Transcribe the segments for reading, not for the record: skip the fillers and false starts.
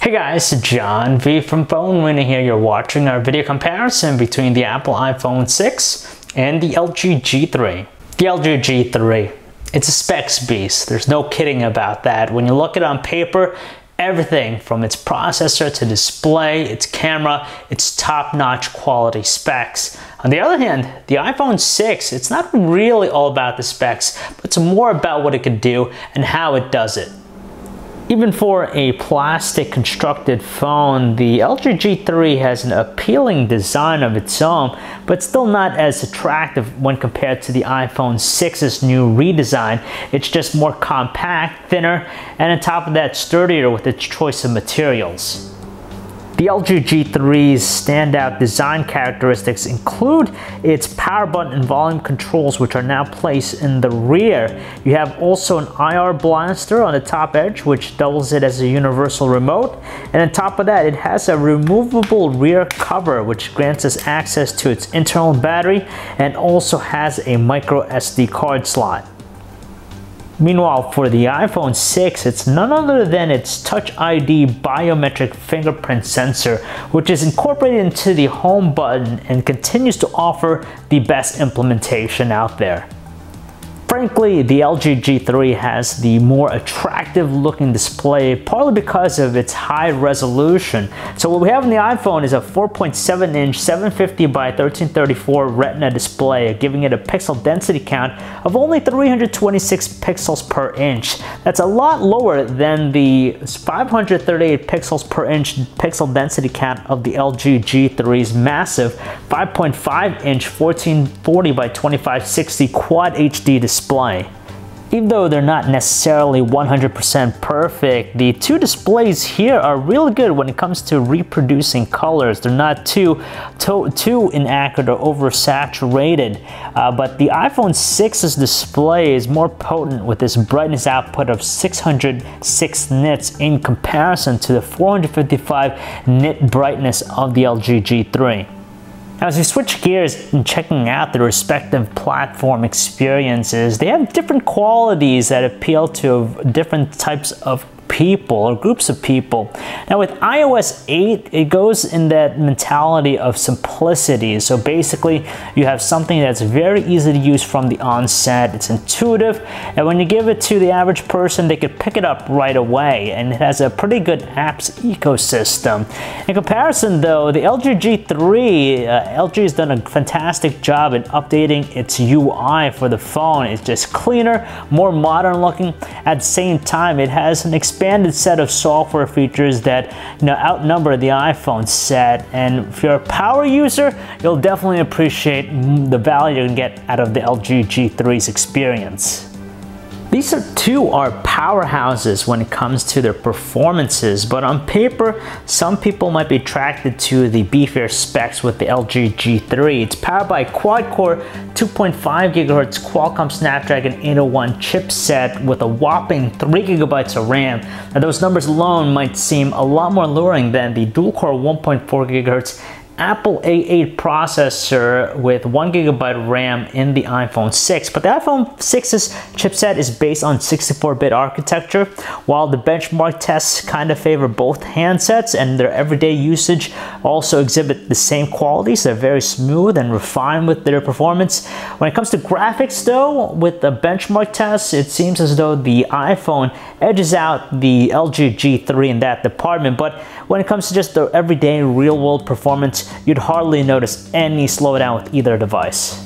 Hey guys, John V from PhoneArena here. You're watching our video comparison between the Apple iPhone 6 and the LG G3. The LG G3, it's a specs beast. There's no kidding about that. When you look at it on paper, everything from its processor to display, its camera, it's top-notch quality specs. On the other hand, the iPhone 6, it's not really all about the specs, but it's more about what it can do and how it does it. Even for a plastic constructed phone, the LG G3 has an appealing design of its own, but still not as attractive when compared to the iPhone 6's new redesign. It's just more compact, thinner, and on top of that, sturdier with its choice of materials. The LG G3's standout design characteristics include its power button and volume controls, which are now placed in the rear. You have also an IR blaster on the top edge, which doubles it as a universal remote. And on top of that, it has a removable rear cover, which grants us access to its internal battery and also has a micro SD card slot. Meanwhile, for the iPhone 6, it's none other than its Touch ID biometric fingerprint sensor, which is incorporated into the home button and continues to offer the best implementation out there. Frankly, the LG G3 has the more attractive looking display, partly because of its high resolution. So what we have in the iPhone is a 4.7-inch 750 by 1334 Retina display, giving it a pixel density count of only 326 pixels per inch. That's a lot lower than the 538 pixels per inch pixel density count of the LG G3's massive 5.5-inch 1440 by 2560 Quad HD display. Even though they're not necessarily 100% perfect, the two displays here are really good when it comes to reproducing colors. They're not too inaccurate or oversaturated, but the iPhone 6's display is more potent with this brightness output of 606 nits in comparison to the 455 nit brightness of the LG G3. Now, as we switch gears and checking out the respective platform experiences, they have different qualities that appeal to different types of people or groups of people. Now with iOS 8, it goes in that mentality of simplicity. So basically, you have something that's very easy to use from the onset. It's intuitive, and when you give it to the average person, they could pick it up right away, and it has a pretty good apps ecosystem. In comparison though, the LG G3, LG has done a fantastic job in updating its UI for the phone. It's just cleaner, more modern looking. At the same time, it has an expanded set of software features that outnumber the iPhone set, and if you're a power user, you'll definitely appreciate the value you can get out of the LG G3's experience. These two are powerhouses when it comes to their performances, but on paper, some people might be attracted to the beefier specs with the LG G3. It's powered by a quad-core 2.5 GHz Qualcomm Snapdragon 801 chipset with a whopping 3 GB of RAM. Now, those numbers alone might seem a lot more alluring than the dual-core 1.4 GHz Apple A8 processor with 1 GB RAM in the iPhone 6, but the iPhone 6's chipset is based on 64-bit architecture, while the benchmark tests kind of favor both handsets, and their everyday usage also exhibit the same qualities. They're very smooth and refined with their performance. When it comes to graphics though, with the benchmark tests, it seems as though the iPhone edges out the LG G3 in that department, but when it comes to just the everyday real-world performance, you'd hardly notice any slowdown with either device.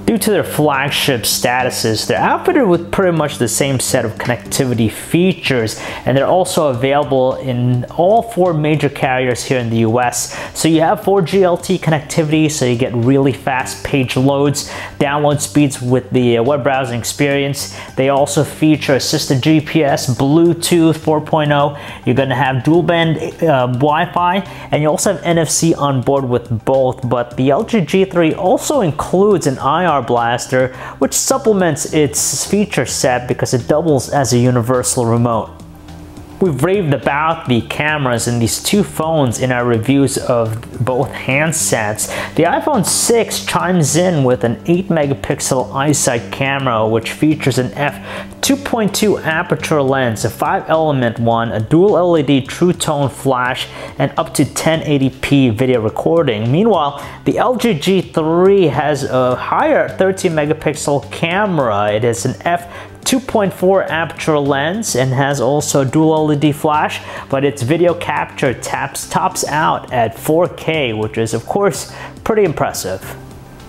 Due to their flagship statuses, they're outfitted with pretty much the same set of connectivity features, and they're also available in all 4 major carriers here in the US. So you have 4G LTE connectivity, so you get really fast page loads, download speeds with the web browsing experience. They also feature assisted GPS, Bluetooth 4.0. You're going to have dual band Wi-Fi, and you also have NFC on board with both. But the LG G3 also includes an IR blaster, which supplements its feature set because it doubles as a universal remote. We've raved about the cameras in these two phones in our reviews of both handsets. The iPhone 6 chimes in with an 8 megapixel iSight camera, which features an f2.2 aperture lens, a 5-element one, a dual LED true tone flash, and up to 1080p video recording. Meanwhile, the LG G3 has a higher 13 megapixel camera. It is an f2.4 aperture lens and has also dual LED flash, but its video capture tops out at 4K, which is of course pretty impressive.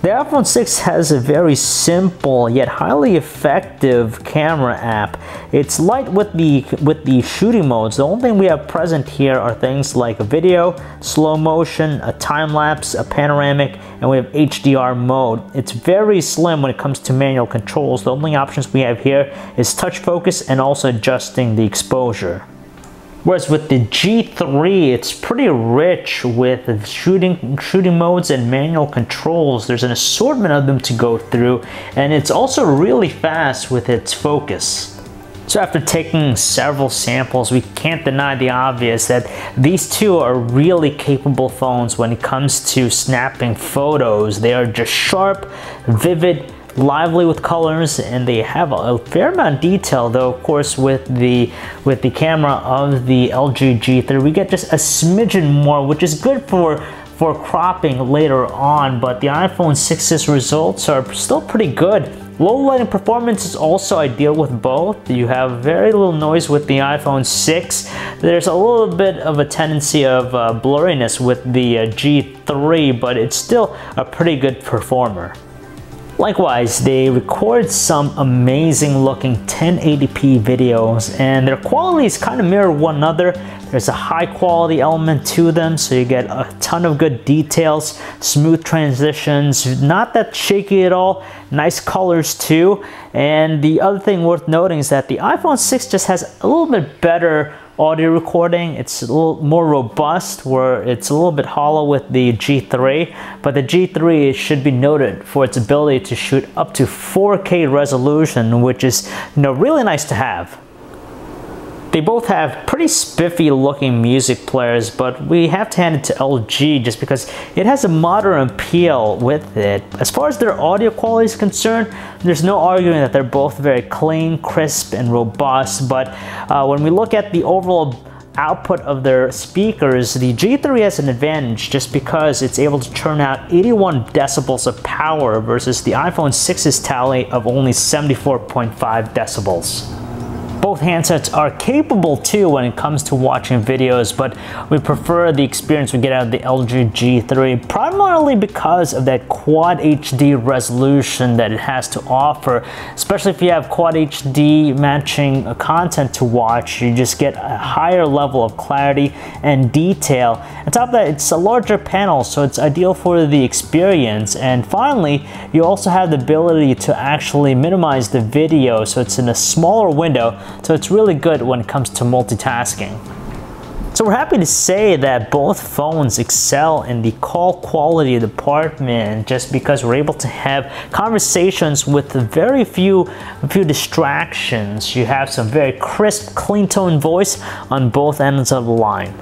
The iPhone 6 has a very simple yet highly effective camera app. It's light with the shooting modes. The only thing we have present here are things like a video, slow motion, a time lapse, a panoramic, and we have HDR mode. It's very slim when it comes to manual controls. The only options we have here is touch focus and also adjusting the exposure. Whereas with the G3, it's pretty rich with shooting modes and manual controls. There's an assortment of them to go through, and it's also really fast with its focus. So after taking several samples, we can't deny the obvious that these two are really capable phones when it comes to snapping photos. They are just sharp, vivid, lively with colors, and they have a fair amount of detail, though of course with the camera of the LG G3 we get just a smidgen more, which is good for cropping later on, but the iPhone 6's results are still pretty good. Low lighting performance is also ideal with both. You have very little noise with the iPhone 6. There's a little bit of a tendency of blurriness with the G3, but it's still a pretty good performer. Likewise, they record some amazing looking 1080p videos, and their qualities kind of mirror one another. There's a high quality element to them, so you get a ton of good details, smooth transitions, not that shaky at all, nice colors too. And the other thing worth noting is that the iPhone 6 just has a little bit better audio recording. It's a little more robust, where it's a little bit hollow with the G3, but the G3 should be noted for its ability to shoot up to 4K resolution, which is really nice to have. They both have pretty spiffy looking music players, but we have to hand it to LG just because it has a modern appeal with it. As far as their audio quality is concerned, there's no arguing that they're both very clean, crisp, and robust, but when we look at the overall output of their speakers, the G3 has an advantage just because it's able to churn out 81 decibels of power versus the iPhone 6's tally of only 74.5 decibels. Both handsets are capable too when it comes to watching videos, but we prefer the experience we get out of the LG G3 primarily because of that Quad HD resolution that it has to offer. Especially if you have Quad HD matching content to watch, you just get a higher level of clarity and detail. On top of that, it's a larger panel, so it's ideal for the experience. And finally, you also have the ability to actually minimize the video, so it's in a smaller window. So it's really good when it comes to multitasking. So we're happy to say that both phones excel in the call quality department just because we're able to have conversations with very few distractions. You have some very crisp, clean tone voice on both ends of the line.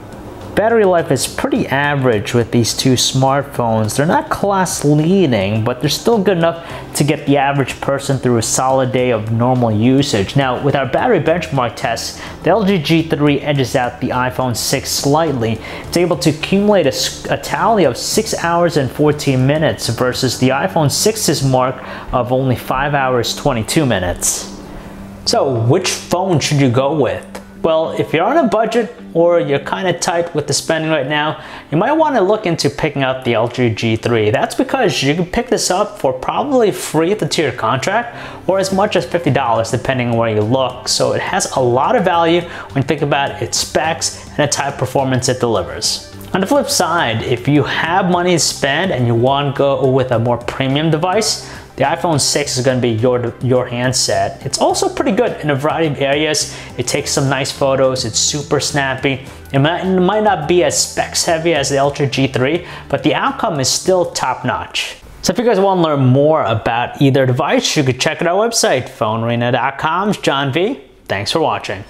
Battery life is pretty average with these two smartphones. They're not class leading, but they're still good enough to get the average person through a solid day of normal usage. Now, with our battery benchmark tests, the LG G3 edges out the iPhone 6 slightly. It's able to accumulate a tally of 6 hours and 14 minutes versus the iPhone 6's mark of only 5 hours 22 minutes. So, which phone should you go with? Well, if you're on a budget or you're kind of tight with the spending right now, you might want to look into picking up the LG G3. That's because you can pick this up for probably free at the tier contract or as much as $50 depending on where you look. So it has a lot of value when you think about its specs and the type of performance it delivers. On the flip side, if you have money to spend and you want to go with a more premium device, the iPhone 6 is going to be your handset. It's also pretty good in a variety of areas. It takes some nice photos, it's super snappy. It might not be as specs heavy as the LG G3, but the outcome is still top notch. So if you guys want to learn more about either device, you could check out our website, PhoneArena.com. John V. Thanks for watching.